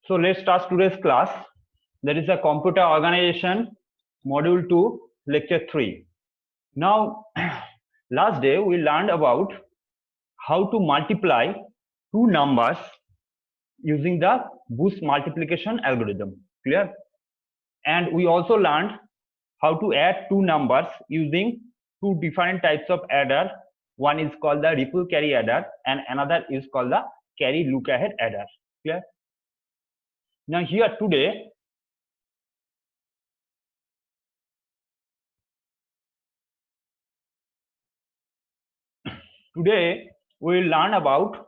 So let's start today's class. That is a computer organization module 2 lecture 3. Now last day we learned about how to multiply two numbers using the Boost multiplication algorithm. Clear? And we also learned how to add two numbers using two different types of adder. One is called the ripple carry adder and another is called the carry look ahead adder. Clear? Now here today we will learn about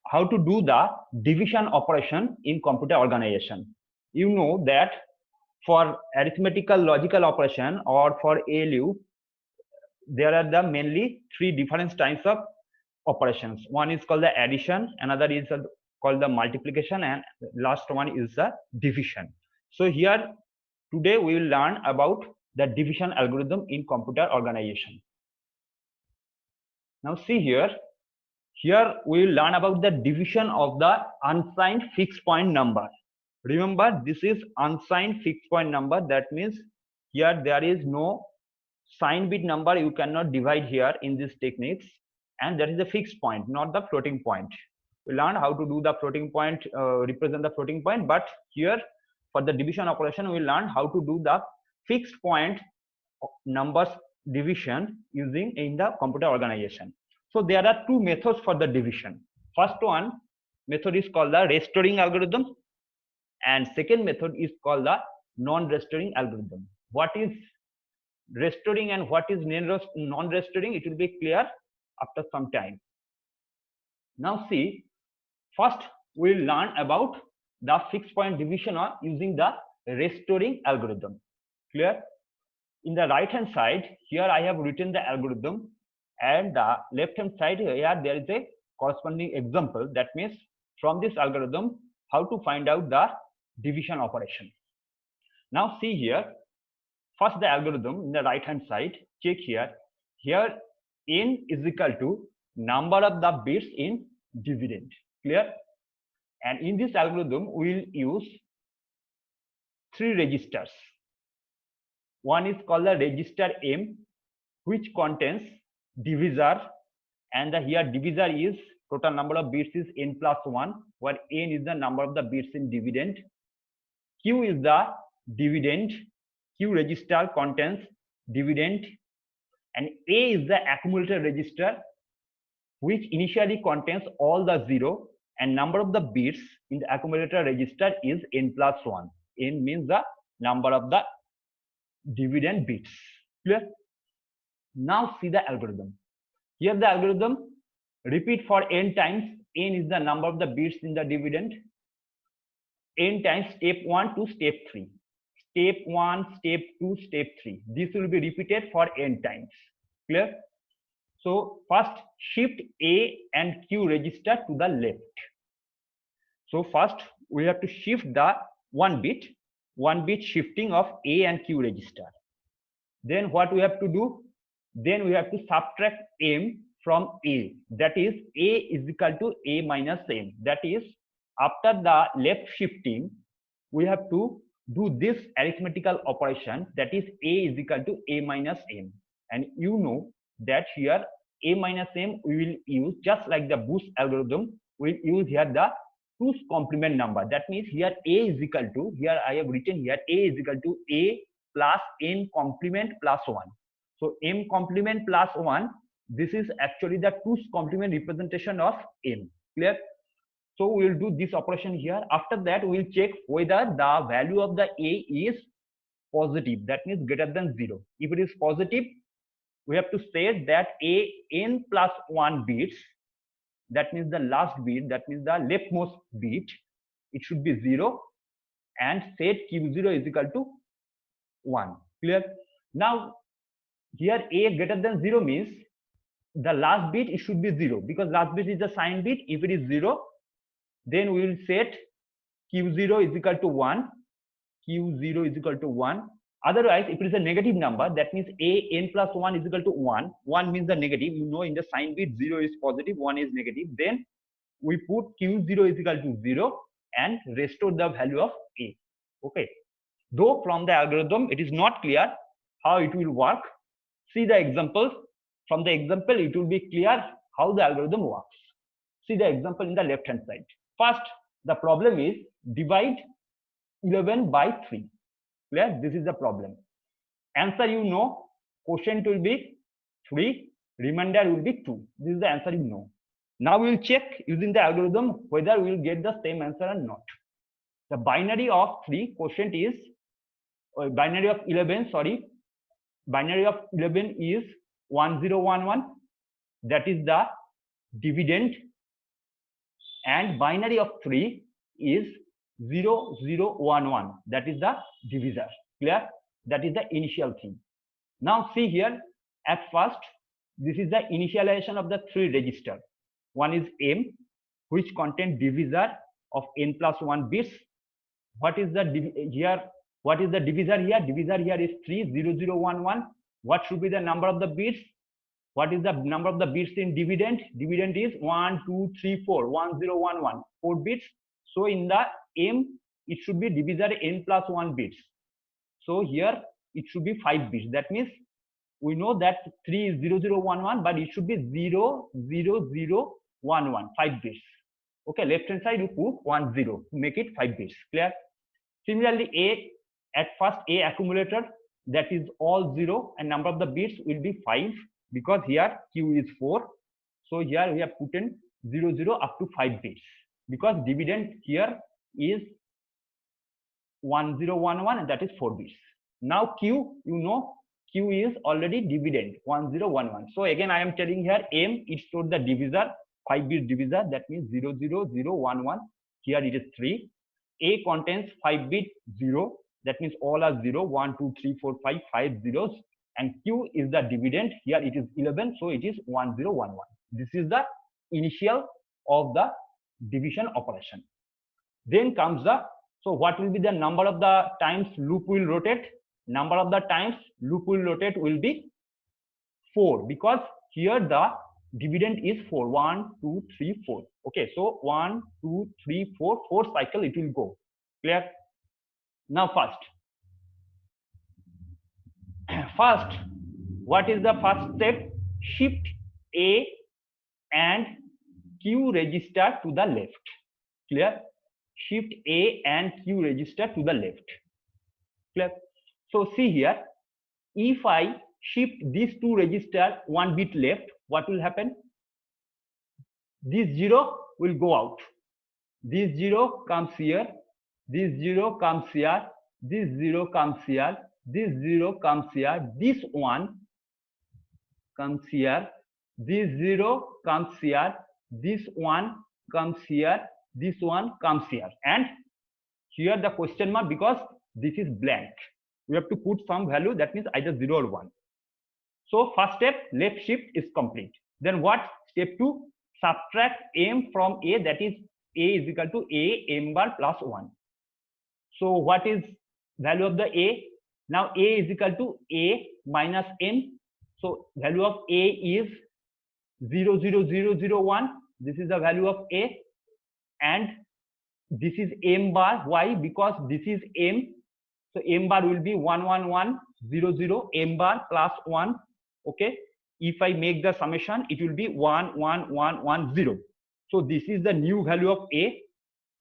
how to do the division operation in computer organization. You know that for arithmetical logical operation or for ALU, there are the mainly three different types of operations. One is called the addition, another is called the multiplication, and last one is the division. So here today we will learn about the division algorithm in computer organization. Now see here we will learn about the division of the unsigned fixed point number. Remember, this is unsigned fixed point number. That means here there is no signed bit number. You cannot divide here in these techniques, and that is a fixed point, not the floating point. We learn how to do the floating point, represent the floating point, but here for the division operation we learn how to do the fixed point numbers division using in the computer organization. So there are two methods for the division. First one method is called the restoring algorithm, and second method is called the non-restoring algorithm. What is restoring and what is non-restoring, it will be clear after some time. Now see, first we will learn about the fixed point division using the restoring algorithm. Clear? In the right hand side here I have written the algorithm, and the left hand side here there is a corresponding example. That means from this algorithm how to find out the division operation. Now see here, first the algorithm in the right hand side, check here n is equal to number of the bits in dividend. Clear? And in this algorithm we will use three registers. One is called the register M, which contains divisor, and the here divisor is total number of bits is n plus 1, where n is the number of the bits in dividend. Q is the dividend. Q register contains dividend, and A is the accumulator register, which initially contains all the 0, and number of the bits in the accumulator register is n plus 1. N means the number of the dividend bits. Clear? Now see the algorithm. Here the algorithm repeat for n times. N is the number of the bits in the dividend. N times step 1 to step 3. Step 1, step 2, step 3. This will be repeated for n times. Clear? So first shift A and Q register to the left. So first we have to shift the one bit shifting of A and Q register. Then what we have to do? Then we have to subtract M from A. That is A is equal to A minus M. That is after the left shifting, we have to do this arithmetical operation, that is A is equal to A minus M. And you know that here A minus M we will use just like the Boost algorithm. We will use here the 2's complement number. That means here A is equal to, here I have written here A is equal to A plus N complement plus 1. So M complement plus 1, this is actually the 2's complement representation of M. Clear? So we will do this operation here. After that we will check whether the value of the A is positive, that means greater than 0. If it is positive, we have to say that A n plus 1 bits, that means the last bit, that means the leftmost bit, it should be 0, and set Q0 is equal to 1. Clear? Now here A greater than 0 means the last bit it should be 0, because last bit is the signed bit. If it is 0, then we will set Q0 is equal to 1. Q0 is equal to 1. Otherwise, if it is a negative number, that means A n plus 1 is equal to 1. 1 means the negative. You know in the sign bit 0 is positive, 1 is negative. Then we put Q0 is equal to 0. and restore the value of A. Okay. Though from the algorithm it is not clear how it will work, see the example. From the example it will be clear how the algorithm works. See the example in the left hand side. First, the problem is divide 11 by 3. Clear? This is the problem. Answer you know, quotient will be 3, remainder will be 2. This is the answer you know. Now we will check using the algorithm whether we will get the same answer or not. The binary of 3 quotient is, binary of 11, sorry, binary of 11 is 1011. That is the dividend, and binary of 3 is 0011. That is the divisor. Clear? That is the initial thing. Now see here, at first, this is the initialization of the 3 register. One is M, which contain divisor of n plus 1 bits. What is the here? What is the divisor here? Divisor here is 30011. What should be the number of the bits? What is the number of the bits in dividend? Dividend is 1, 2, 3, 4, 1011, 4 bits. So in the M, it should be divisor n plus 1 bits. So here it should be 5 bits. That means we know that 3 is 0011, but it should be 00011, 5 bits. Okay, left hand side you put 10 to make it 5 bits. Clear? Similarly, A, at first A accumulator, that is all 0, and number of the bits will be 5, because here Q is 4. So here we have put in 00 up to 5 bits, because dividend here is 1011, and that is 4 bits. Now Q, you know, Q is already dividend 1011. So again I am telling here M, it stored the divisor, 5 bit divisor, that means 00011. Here it is 3. A contains 5 bit 0, that means all are 0, 1, 2, 3, 4, 5, 5 zeros, and Q is the dividend. Here it is 11, so it is 1011. This is the initial of the division operation. Then comes the, so what will be the number of the times loop will rotate? Number of the times loop will rotate will be 4, because here the dividend is 4, 1, 2, 3, 4. Okay, so 1, 2, 3, 4, 4 cycle it will go. Clear? Now first, what is the first step? Shift A and Q register to the left. Clear? Shift A and Q register to the left. Clear? So see here, if I shift these two register 1 bit left, what will happen? This 0 will go out. This 0 comes here. This 0 comes here. This 0 comes here. This 0 comes here. This 1 comes here. This 0 comes here. This 1 comes here. This 1 comes here. And here the question mark, because this is blank. We have to put some value, that means either 0 or 1. So first step, left shift is complete. Then what? Step 2, subtract M from A, that is A is equal to A M bar plus 1. So what is value of the A? Now A is equal to A minus M. So value of A is 00001. This is the value of A. And this is M bar. Why? Because this is M. So M bar will be 11100, M bar plus 1. Okay. If I make the summation, it will be 11110. So this is the new value of A.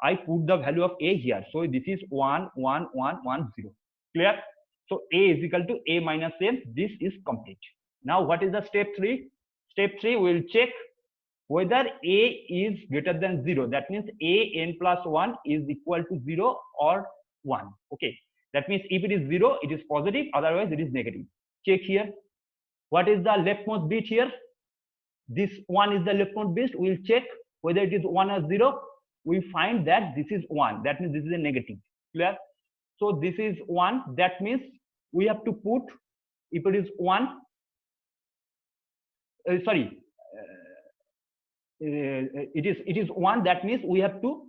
I put the value of A here. So this is 11110. Clear? So A is equal to A minus M. This is complete. Now what is the step 3? Step 3, we will check whether A is greater than 0. That means A n plus 1 is equal to 0 or 1. Okay. That means if it is 0, it is positive. Otherwise, it is negative. Check here. What is the leftmost bit here? This 1 is the leftmost bit. We will check whether it is 1 or 0. We find that this is 1. That means this is a negative. Clear? So this is 1. That means we have to put, if it is 1, it is 1. That means we have to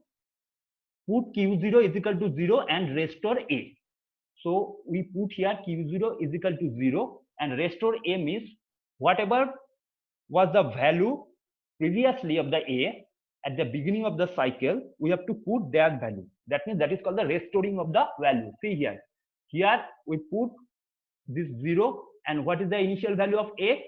put Q0 is equal to 0 and restore A. So we put here Q0 is equal to 0 and restore A means whatever was the value previously of the A, at the beginning of the cycle, we have to put that value. That means that is called the restoring of the value. See here. Here we put this 0, and what is the initial value of A?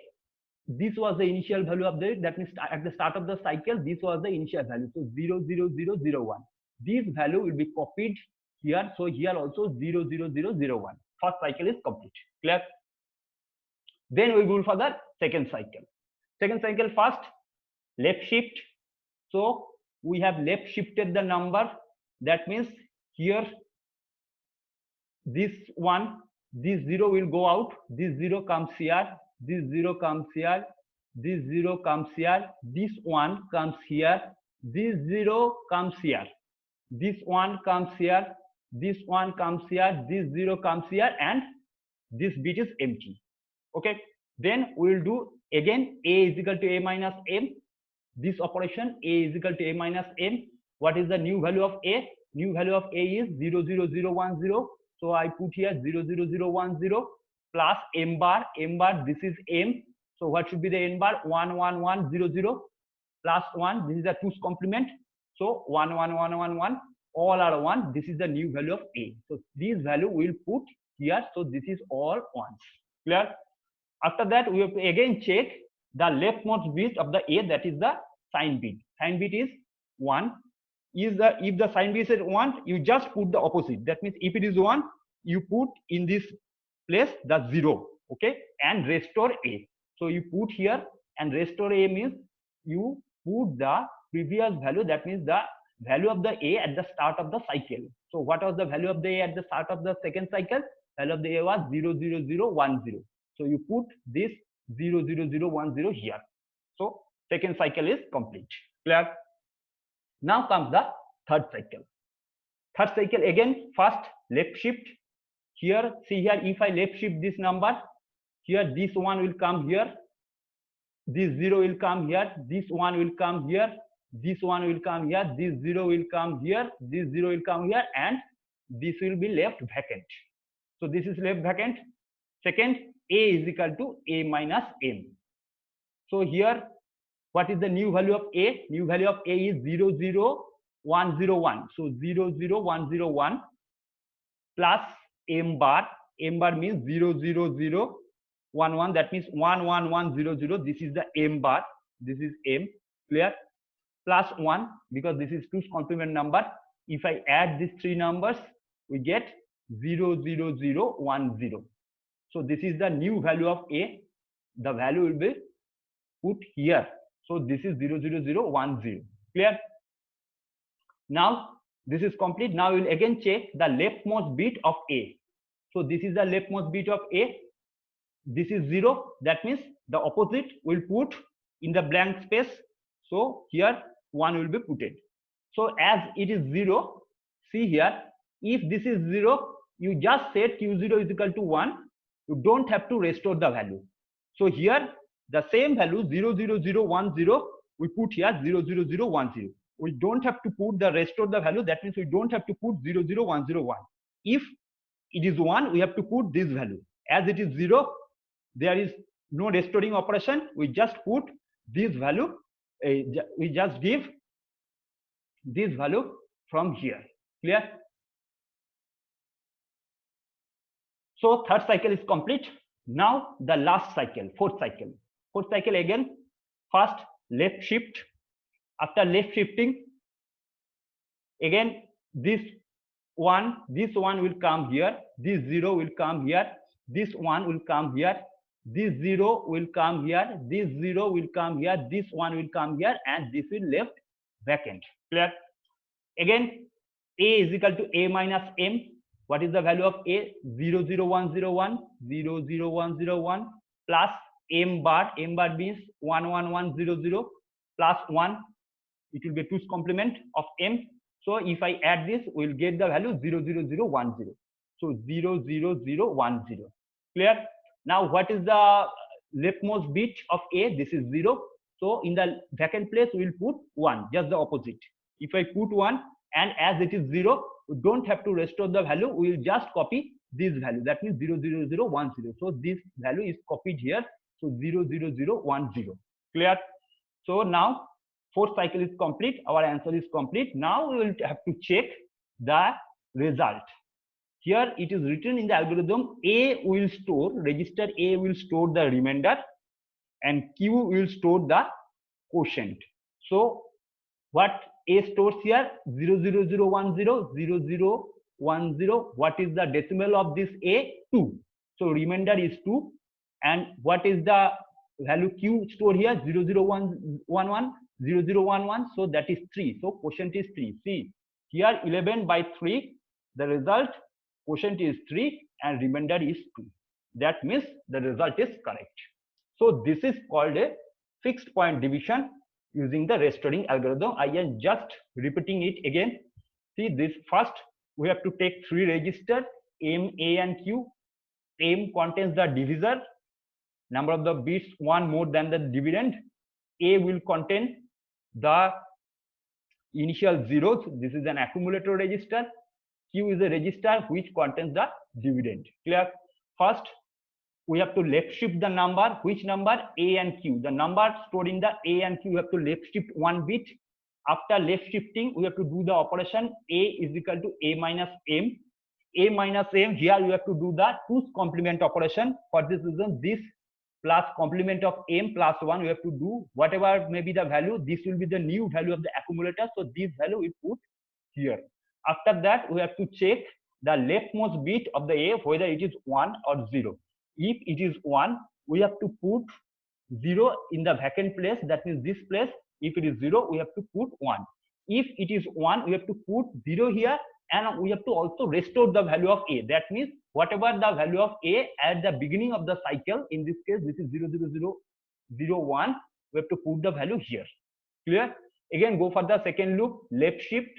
This was the initial value of the, that means at the start of the cycle, this was the initial value. So 0, 0, 0, 0, 1. This value will be copied here. So here also 0, 0, 0, 0, 1. First cycle is complete. Clear? Then we go for the second cycle. Second cycle, first left shift. So we have left shifted the number. That means here this one, this 0 will go out, this 0 comes here, this 0 comes here, this 0 comes here, this 1 comes here, this 0 comes here, this 1 comes here, this 1 comes here, this 0 comes here, and this bit is empty. Okay, then we will do again A is equal to A minus M. This operation A is equal to A minus M. What is the new value of A? New value of A is 0, 0, 0, 1, 0. So I put here 0, 0, 0, 1, 0 plus M bar. M bar, this is M. So what should be the N bar? 1, 1, 1, 0, 0 plus 1. This is a 2's complement. So 1, 1, 1, 1, 1. All are 1. This is the new value of A. So this value we will put here. So this is all 1s. Clear? After that, we have to again check the leftmost bit of the A, that is the sign bit. Sign bit is 1. If the sign bit is 1, you just put the opposite. That means if it is 1, you put in this place the 0, okay, and restore A. So you put here and restore A means you put the previous value. That means the value of the A at the start of the cycle. So what was the value of the A at the start of the second cycle? Value of the A was 0, 0, 0, 1, 0. So you put this 0, 0, 0, 1, 0 here. So second cycle is complete. Clear? Now comes the third cycle. Third cycle again, first left shift. Here, see here, if I left shift this number, here this 1 will come here, this 0 will come here, this 1 will come here, this 1 will come here, this 0 will come here, this 0 will come here, and this will be left vacant. So this is left vacant. Second, A is equal to A minus M. So here, what is the new value of A? New value of A is 0, 0, 1, 0, 1. So 0, 0, 1, 0, 1 plus M bar. M bar means 0, 0, 0, 1, 1. That means 1, 1, 1, 0, 0. This is the M bar. This is M. Clear? Plus 1, because this is 2's complement number. If I add these three numbers, we get 0, 0, 0, 1, 0. So this is the new value of A. The value will be put here. So this is 0, 0, 0, 1, 0. Clear? Now this is complete. Now we will again check the leftmost bit of A. So this is the leftmost bit of A. This is 0. That means the opposite will put in the blank space. So here 1 will be put. So as it is 0, see here, if this is 0, you just set Q0 is equal to 1. You don't have to restore the value. So here the same value 0, 0, 0, 1, 0, we put here 0, 0, 0, 1, 0. We don't have to put the restore the value. That means we don't have to put 0, 0, 1, 0, 1. If it is 1, we have to put this value. As it is 0, there is no restoring operation. We just put this value. We just give this value from here. Clear? So third cycle is complete. Now the last cycle, fourth cycle. Fourth cycle again, first left shift. After left shifting, again this one will come here, this 0 will come here, this 1 will come here, this 0 will come here, this 0 will come here, this 1 will come here, and this will left vacant. Clear? Again, A is equal to A minus M. What is the value of A? 0, 0, 1, 0, 1, 0, 0, 1, 0, 1 plus M bar. M bar means 1, 1, 1, 0, 0 plus 1. It will be 2's complement of M. So if I add this, we will get the value 0, 0, 0, 1, 0. So 0, 0, 0, 1, 0. Clear? Now what is the leftmost bit of A? This is 0. So in the vacant place, we will put 1, just the opposite. If I put 1 and as it is 0, we don't have to restore the value. We will just copy this value. That means 0, 0, 0, 1, 0. So this value is copied here. So 0, 0, 0, 1, 0. Clear? So now Fourth cycle is complete. Our answer is complete. Now we will have to check the result. Here it is written in the algorithm, A will store, register A will store the remainder and Q will store the quotient. So what A stores here? 00010, 0010. What is the decimal of this A? 2. So remainder is 2. And what is the value Q stored here? 00111, 0011. So that is 3. So quotient is 3. See, here 11 by 3. The result quotient is 3 and remainder is 2. That means the result is correct. So this is called a fixed point division using the restoring algorithm. I am just repeating it again. See, this first we have to take 3 registers M, A and Q. M contains the divisor, number of the bits 1 more than the dividend. A will contain the initial zeros. This is an accumulator register. Q is a register which contains the dividend. Clear? First, we have to left shift the number. Which number? A and Q. The number stored in the A and Q, we have to left shift 1 bit. After left shifting, we have to do the operation A is equal to A minus M. A minus M, here we have to do the 2's complement operation. For this reason, this plus complement of M plus 1, we have to do whatever may be the value. This will be the new value of the accumulator. So this value we put here. After that, we have to check the leftmost bit of the A, whether it is 1 or 0. If it is 1, we have to put 0 in the vacant place. That means this place. If it is 0, we have to put 1. If it is 1, we have to put 0 here. And we have to also restore the value of A. That means whatever the value of A at the beginning of the cycle, in this case, this is 00001, we have to put the value here. Clear? Again, go for the second loop, left shift,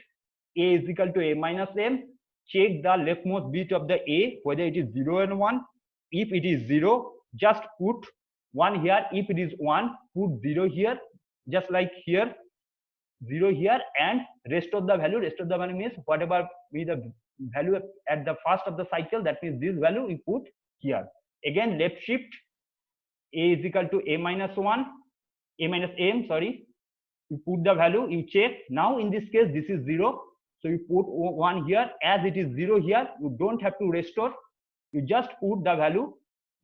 A is equal to A minus M. Check the leftmost bit of the A, whether it is 0 and 1. If it is 0, just put 1 here. If it is 1, put 0 here, just like here. 0 here and restore the value. Restore the value means whatever be the value at the first of the cycle, that means this value we put here. Again, left shift, A is equal to A minus 1, A minus M, sorry. You put the value, you check. Now in this case, this is 0. So you put 1 here. As it is 0 here, you don't have to restore. You just put the value,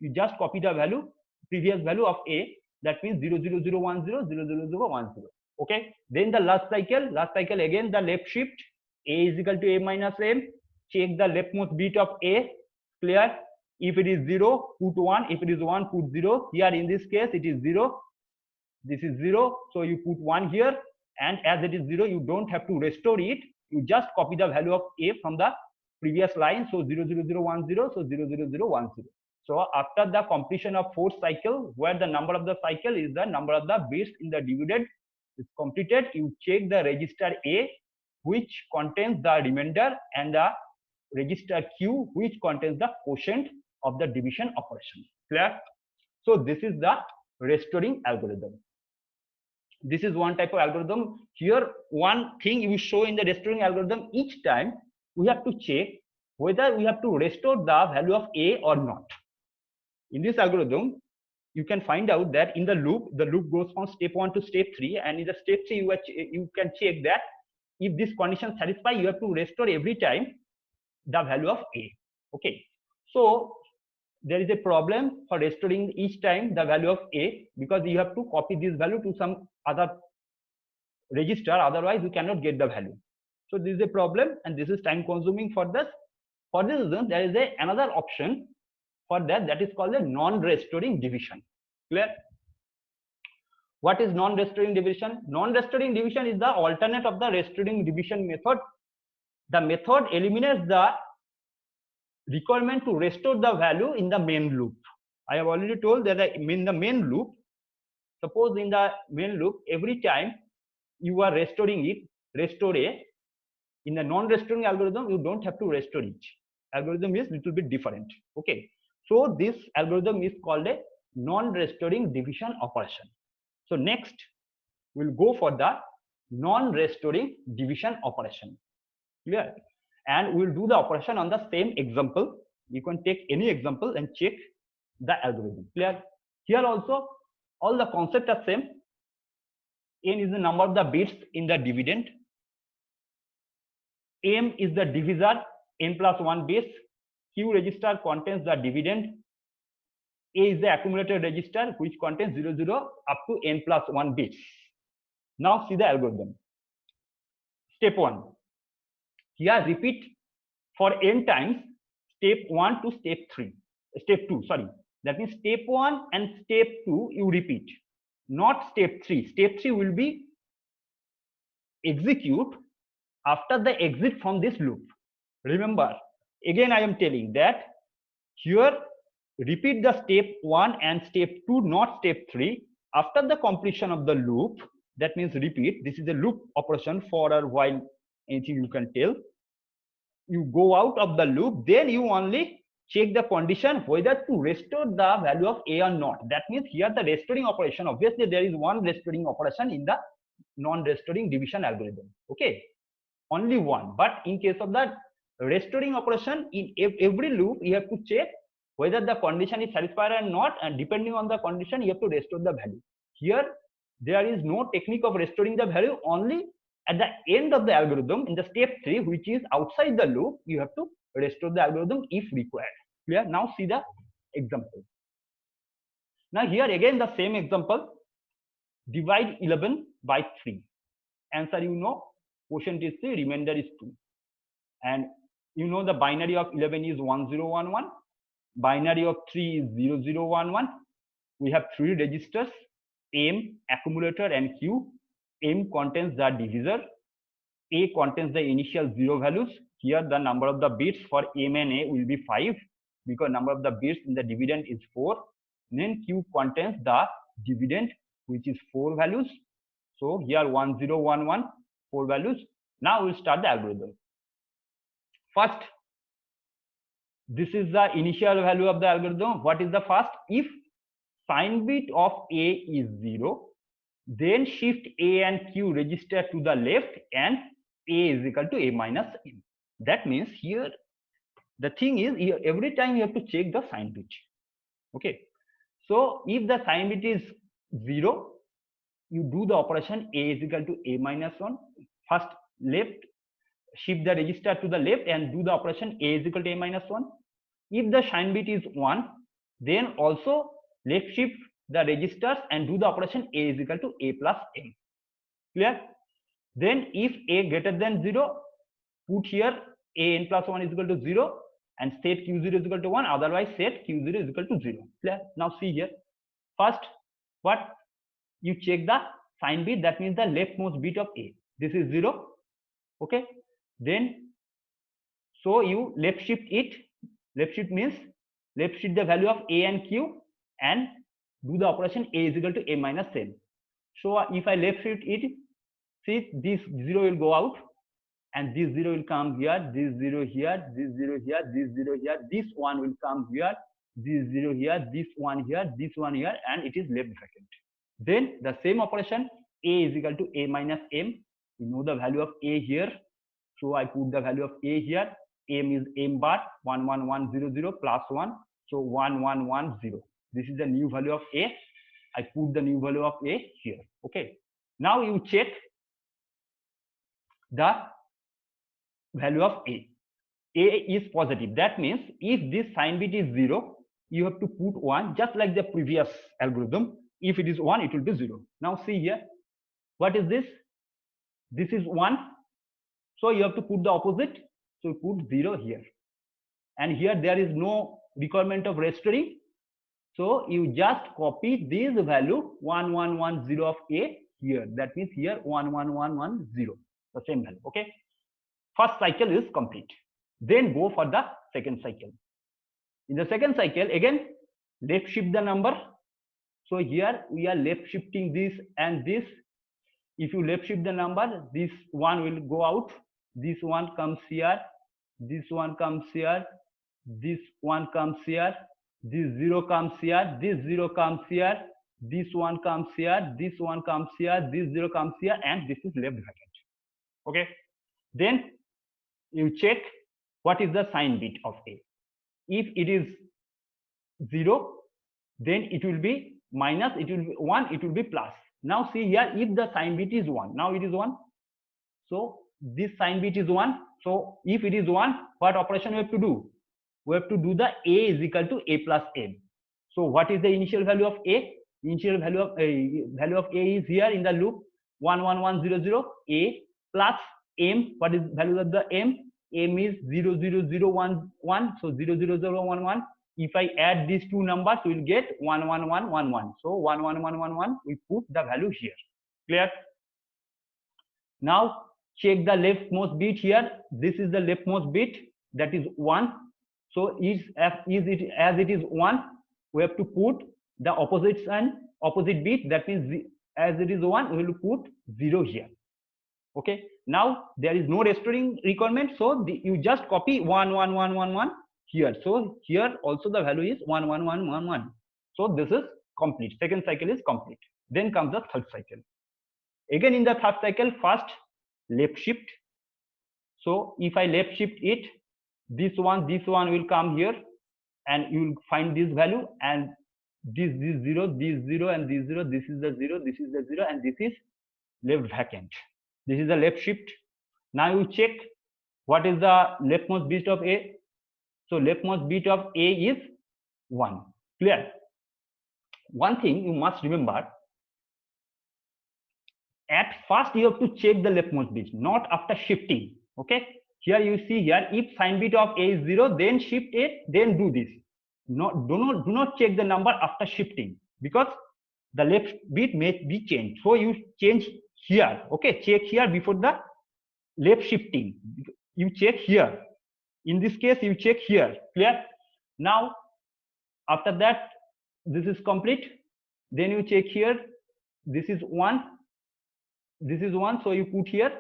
you just copy the value, previous value of A. That means 00010, 00010. Okay, then the last cycle again the left shift, A is equal to A minus M. Check the leftmost bit of A. Clear? If it is 0, put 1. If it is 1, put 0. Here in this case it is 0. This is 0. So you put 1 here, and as it is 0, you don't have to restore it. You just copy the value of A from the previous line. So 00010, so 00010. So after the completion of 4th cycle, where the number of the cycle is the number of the bits in the dividend is completed, you check the register A, which contains the remainder, and the register Q, which contains the quotient of the division operation. Clear? So this is the restoring algorithm. This is one type of algorithm. Here, one thing you show in the restoring algorithm, each time we have to check whether we have to restore the value of A or not. In this algorithm, you can find out that in the loop goes from step 1 to step 3, and in the step 3 you can check that if this condition satisfies, you have to restore every time the value of A. Okay, so there is a problem for restoring each time the value of A, because you have to copy this value to some other register, otherwise you cannot get the value. So this is a problem, and this is time consuming for this. For this reason, there is another option for that, that is called a non-restoring division. Clear? What is non-restoring division? Non-restoring division is the alternate of the restoring division method. The method eliminates the requirement to restore the value in the main loop. I have already told that in the main loop, suppose in the main loop, every time you are restoring it, restore A. In the non-restoring algorithm, you don't have to restore each. Algorithm is little bit different. Okay. So this algorithm is called a non-restoring division operation. So next, we'll go for the non-restoring division operation. Clear? And we'll do the operation on the same example. You can take any example and check the algorithm. Clear? Here also, all the concepts are same. N is the number of the bits in the dividend. M is the divisor, n plus 1 bits. Q register contains the dividend. A is the accumulator register which contains 00 up to n plus 1 bits. Now see the algorithm. Step 1. Here repeat for n times step 1 to step 3. Step 2, sorry. That means step 1 and step 2 you repeat. Not step 3. Step 3 will be execute after the exit from this loop. Remember, again I am telling that here repeat the step 1 and step 2, not step 3. After the completion of the loop, that means repeat. This is a loop operation for or while, anything you can tell. You go out of the loop, then you only check the condition whether to restore the value of A or not. That means here the restoring operation, obviously there is one restoring operation in the non-restoring division algorithm. Okay, only one. But in case of the restoring operation, in every loop you have to check whether the condition is satisfied or not, and depending on the condition you have to restore the value. Here there is no technique of restoring the value. Only at the end of the algorithm, in the step 3, which is outside the loop, you have to restore the algorithm if required. Clear? Now see the example. Now here again the same example. Divide 11 by 3. Answer you know, quotient is 3, remainder is 2. And you know the binary of 11 is 1011. Binary of 3 is 0011. We have 3 registers, M, accumulator, and Q. M contains the divisor. A contains the initial 0 values. Here the number of the bits for M and A will be 5 because number of the bits in the dividend is 4. Then Q contains the dividend which is 4 values. So here 1011, 4 values. Now we'll start the algorithm. First, this is the initial value of the algorithm. What is the first? If sign bit of A is 0, then shift A and Q register to the left and A is equal to A minus M. That means here the thing is, here every time you have to check the sign bit. Okay. So if the sign bit is 0, you do the operation A is equal to A minus 1. First left, shift the register to the left and do the operation A is equal to A minus 1. If the sign bit is 1, then also left shift the registers and do the operation A is equal to A plus M. Clear? Then if A greater than 0, put here A n plus 1 is equal to 0 and set Q0 is equal to 1, otherwise set Q0 is equal to 0. Clear? Now see here. First, what? You check the sign bit, that means the leftmost bit of A. This is 0. Okay. Then, so you left shift it. Left shift means left shift the value of A and Q and do the operation A is equal to A minus N. So if I left shift it, see this 0 will go out and this 0 will come here, this 0 here, this 0 here, this 0 here, this 1 will come here, this 0 here, this 1 here, this 1 here, and it is left vacant. Then the same operation, A is equal to A minus M. You know the value of A here. So I put the value of A here. M is M bar 11100 plus 1. So 1110. This is the new value of A. I put the new value of A here. Okay. Now you check the value of A. A is positive. That means if this sign bit is 0, you have to put 1 just like the previous algorithm. If it is 1, it will be 0. Now see here. What is this? This is 1. So you have to put the opposite. So put 0 here. And here there is no requirement of restoring. So you just copy this value 1110 of A here. That means here 11110. The same value. Okay. First cycle is complete. Then go for the second cycle. In the second cycle, again, left shift the number. So here we are left shifting this and this. If you left shift the number, this 1 will go out. This 1 comes here. This 1 comes here. This 1 comes here. This 0 comes here. This 0 comes here. This 1 comes here. This 1 comes here. This 0 comes here. And this is left vacant. Okay. Then you check what is the sign bit of A. If it is 0, then it will be minus, it will be 1, it will be plus. Now see here, if the sign bit is 1, now it is 1, so this sign bit is 1. So if it is 1, what operation we have to do? We have to do the a is equal to a plus m. So what is the initial value of a? Initial value of a is here in the loop 11100, a plus m. What is value of the m? M is 00011, so 00011. If I add these two numbers, we will get 11111. So 11111, we put the value here. Clear? Now check the leftmost bit here. This is the leftmost bit, that is 1. So is it as it is 1, we have to put the opposite sign, opposite bit, that means as it is 1, we will put 0 here. Okay, now there is no restoring requirement, so you just copy 11111 here. So here also the value is 11111. So this is complete. Second cycle is complete. Then comes the third cycle. Again in the third cycle, first left shift. So if I left shift it, this one will come here, and you will find this value, and this 0, this 0, and this 0, this is the 0, this is the 0, and this is left vacant. This is the left shift. Now you check what is the leftmost bit of a. So leftmost bit of a is 1. Clear? One thing you must remember, at first you have to check the leftmost bit, not after shifting. Okay, here you see here, if sign bit of a is 0, then shift a, then do this. Do not check the number after shifting, because the left bit may be changed. So you change here. Okay, check here before the left shifting. You check here. In this case, you check here. Clear? Now after that, this is complete. Then you check here. This is 1. This is 1, so you put here.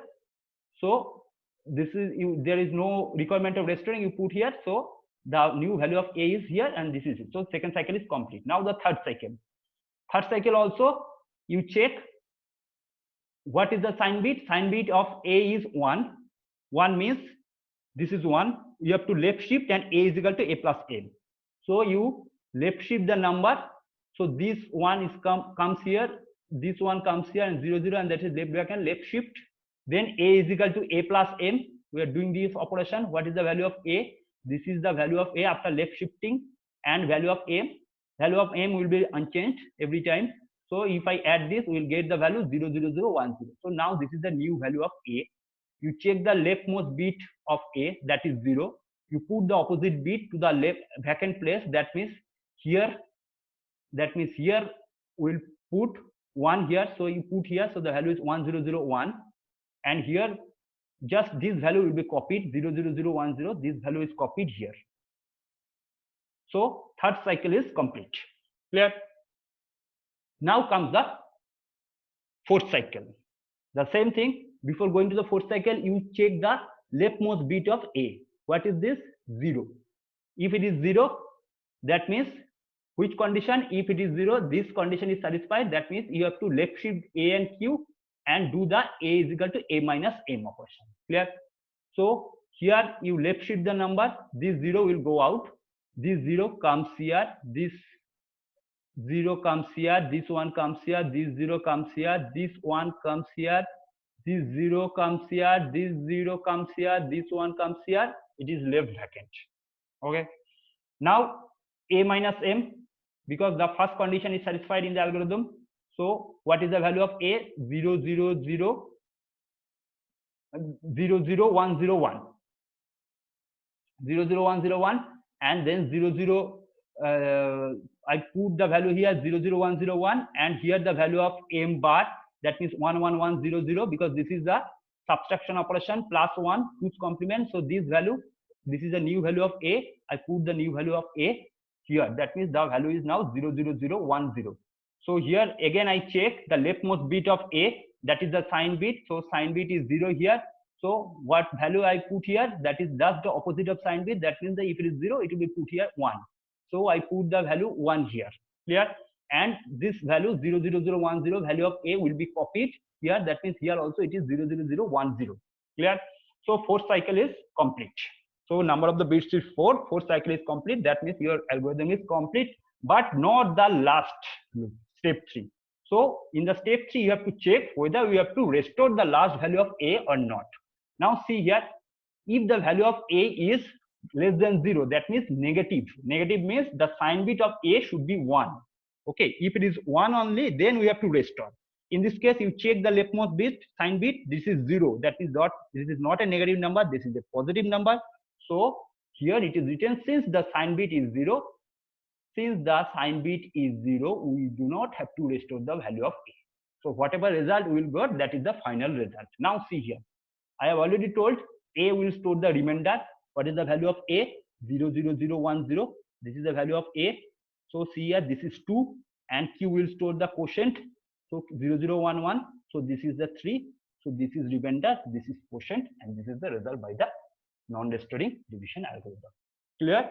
So this is there is no requirement of restoring, you put here. So the new value of a is here, and this is it. So second cycle is complete. Now the third cycle. Third cycle also you check what is the sign bit. Sign bit of a is 1. 1 means this is 1. You have to left shift, and a is equal to a plus m. So you left shift the number. So this one is comes here, this one comes here, and 0 0, and that is left bracket, left shift. Then a is equal to a plus m. We are doing this operation. What is the value of a? This is the value of a after left shifting, and value of m. Value of m will be unchanged every time. So if I add this, we will get the value 00010. So now this is the new value of a. You check the leftmost bit of a, that is 0. You put the opposite bit to the left vacant place. That means here. That means here we'll put 1 here. So you put here. So the value is 1001, and here just this value will be copied 00010. This value is copied here. So third cycle is complete. Clear? Now comes the fourth cycle. The same thing. Before going to the fourth cycle, you check the leftmost bit of a. What is this? 0. If it is 0, that means which condition? If it is 0, this condition is satisfied. That means you have to left shift a and q and do the a is equal to a minus m operation. Clear? So here you left shift the number. This 0 will go out. This 0 comes here. This 0 comes here. This one comes here. This 0 comes here. This one comes here. This 0 comes here. This 0 comes here. This one comes here. It is left vacant. Okay. Now a minus m, because the first condition is satisfied in the algorithm. So what is the value of a? 00101. 00101, and then 00. I put the value here 00101, and here the value of m bar, that means 11100, because this is the subtraction operation plus 1 whose complement. So this value, this is the new value of a. I put the new value of a here. That means the value is now 00010. So here again I check the leftmost bit of a, that is the sign bit. So sign bit is 0 here. So what value I put here? That is just the opposite of sign bit. That means that if it is 0, it will be put here 1. So I put the value 1 here. Clear? And this value 00010 value of a will be copied here. That means here also it is 00010. Clear? So fourth cycle is complete. So number of the bits is 4. Fourth cycle is complete. That means your algorithm is complete, but not the last step 3. So in the step 3, you have to check whether we have to restore the last value of a or not. Now see here, if the value of a is less than 0, that means negative. Negative means the sign bit of a should be 1. Okay, if it is 1 only, then we have to restore. In this case, you check the leftmost bit, sign bit, this is 0. That is not, this is not a negative number, this is a positive number. So here it is written, since the sign bit is 0, since the sign bit is 0, we do not have to restore the value of a. So whatever result we will get, that is the final result. Now see here, I have already told a will store the remainder. What is the value of a? 0, 0, 0, 1, 0. This is the value of a. So see here, this is 2, and q will store the quotient. So 0, 0, 1, 1. So this is the 3. So this is remainder, this is quotient, and this is the result by the non-restoring division algorithm. Clear?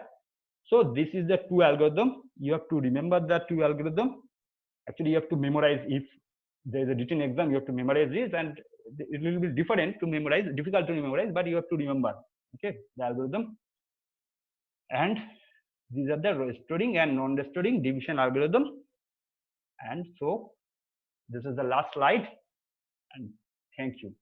So this is the two algorithm. You have to remember the two algorithm. Actually, you have to memorize. If there is a written exam, you have to memorize this, and it will be different to memorize, difficult to memorize, but you have to remember. Okay, the algorithm. And these are the restoring and non-restoring division algorithm. And so this is the last slide. And thank you.